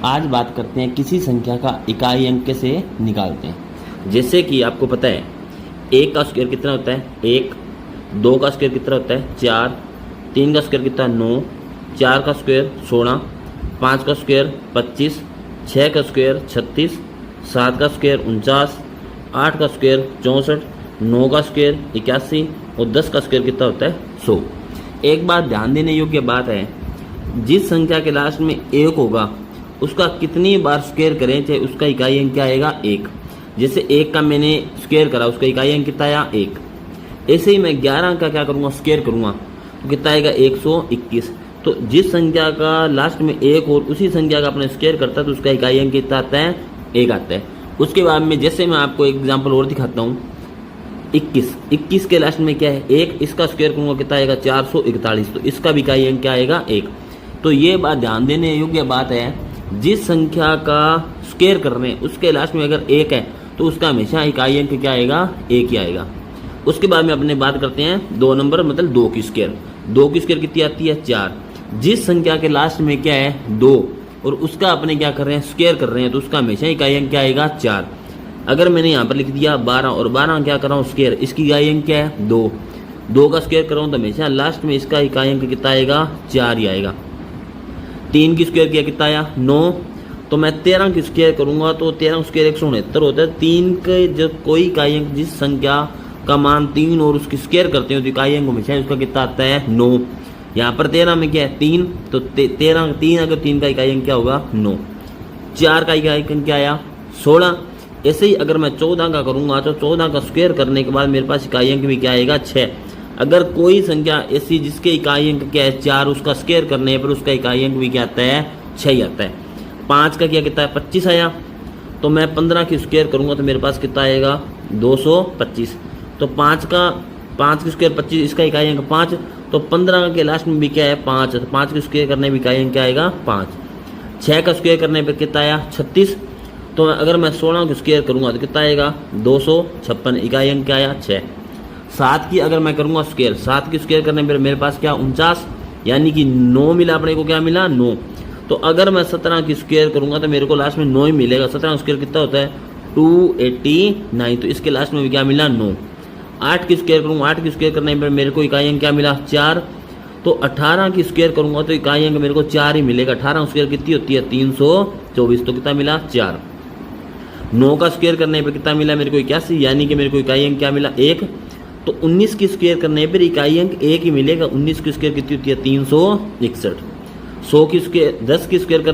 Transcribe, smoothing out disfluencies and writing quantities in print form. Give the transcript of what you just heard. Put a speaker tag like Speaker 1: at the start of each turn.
Speaker 1: आज बात करते हैं किसी संख्या का इकाई अंक कैसे निकालते हैं। जैसे कि आपको पता है 1 का स्क्वायर कितना होता है 1, 2 का स्क्वायर कितना होता है 4, 3 का स्क्वायर कितना 9, 4 का स्क्वायर 16, 5 का स्क्वायर 25, 6 का स्क्वायर 36, 7 का स्क्वायर 49, 8 का स्क्वायर 64, 9 का स्क्वायर 81 और 10 का स्क्वायर कितना होता है 100। एक बात ध्यान देने योग्य बात है, जिस संख्या के लास्ट में 1 होगा उसका कितनी बार स्क्वायर करें चाहे उसका इकाई अंक क्या आएगा 1। जैसे 1 का मैंने स्क्वायर करा उसका इकाई अंक कितना आया 1। ऐसे ही मैं 11 का क्या करूँगा स्क्वायर करूँगा तो कितना आएगा 121। तो जिस संख्या का लास्ट में 1 और उसी संख्या का अपने स्क्वायर करता है तो उसका इकाई अंक कितना आता है 1 आता है। उसके बाद में जैसे मैं आपको एक एग्जाम्पल और दिखाता हूँ 21 के लास्ट में क्या है 1, इसका स्क्वायर करूँगा कितना आएगा 441, तो इसका भी इकाई अंक क्या आएगा 1। तो ये बात ध्यान देने योग्य बात है, जिस संख्या का स्क्वायर कर रहे हैं उसके लास्ट में अगर 1 है तो उसका हमेशा इकाई अंक क्या आएगा 1 ही आएगा। उसके बाद में अपने बात करते हैं 2 नंबर मतलब 2 की स्क्वायर। 2 की स्क्वायर कितनी आती है 4। जिस संख्या के लास्ट में क्या है 2 और उसका अपने क्या कर रहे हैं स्क्वायर कर रहे हैं तो उसका हमेशा इकाई अंक क्या आएगा 4। अगर मैंने यहाँ पर लिख दिया 12 और 12 क्या कर रहा हूँ स्क्वायर, इसकी इकाई अंक क्या है 2 का स्क्वायर कर रहा हूँ तो हमेशा लास्ट में इसका इकाई अंक कितना आएगा 4 ही आएगा। 3 की स्क्वायर किया कितना आया 9, तो मैं 13 की स्क्वायर करूंगा तो 13 स्क्वायर 169 होता है। 3 के जब कोई इकाई अंक जिस संख्या का मान 3 और उसकी स्क्वायर करते हो तो इकाई अंक हमेशा उसका कितना आता है 9। यहाँ पर 13 में क्या है 3, तो 3 अगर 3 का इकाई अंक क्या होगा 9। 4 का इकाई अंक क्या आया 16। ऐसे ही अगर मैं 14 का करूंगा तो 14 का स्क्वायर करने के बाद मेरे पास इकाई अंक भी क्या आएगा 6। अगर कोई संख्या ऐसी जिसके इकाई अंक क्या है 4, उसका स्क्वायर करने पर उसका इकाई अंक भी क्या आता है 6 ही आता है। 5 का क्या कितना है 25 आया, तो मैं 15 की स्क्वायर करूंगा तो मेरे पास कितना आएगा 225। तो 5 की स्क्वायर 25, इसका इकाई अंक 5, तो 15 के लास्ट में भी क्या है 5, तो 5 की स्क्वायर करने में इकाई अंक क्या आएगा 5। 6 का स्क्वायर करने पर कितना आया 36, तो अगर मैं 16 की स्क्वायर करूंगा तो कितना आएगा 256, इकाई अंक क्या आया 6। 7 की अगर मैं करूंगा स्क्वायर, 7 की स्क्वायर करने पर मेरे पास क्या 49, यानी कि 9 मिला अपने को, क्या मिला 9। तो अगर मैं 17 की स्क्वायर करूंगा तो मेरे को लास्ट में 9 ही मिलेगा। 17 स्क्वायर कितना होता है 289, तो इसके लास्ट में भी क्या मिला 9। 8 की स्क्वायर करूंगा, 8 की स्क्वायर करने पर मेरे को इकाई अंक क्या मिला 4। तो 18 की स्क्वायर करूंगा तो इकाई अंक मेरे को 4 ही मिलेगा। 18 स्क्वायर कितनी होती है 324, तो कितना मिला 4। 9 का स्क्वायर करने पर कितना मिला मेरे को 81, यानी कि मेरे को इकाई अंक क्या मिला 1। तो 19 की स्क्वायर करने पर इकाई अंक 1 ही मिलेगा। 19 की स्क्वायर कितनी होती है 361। 100 की स्क्वायर 10 की स्क्वायर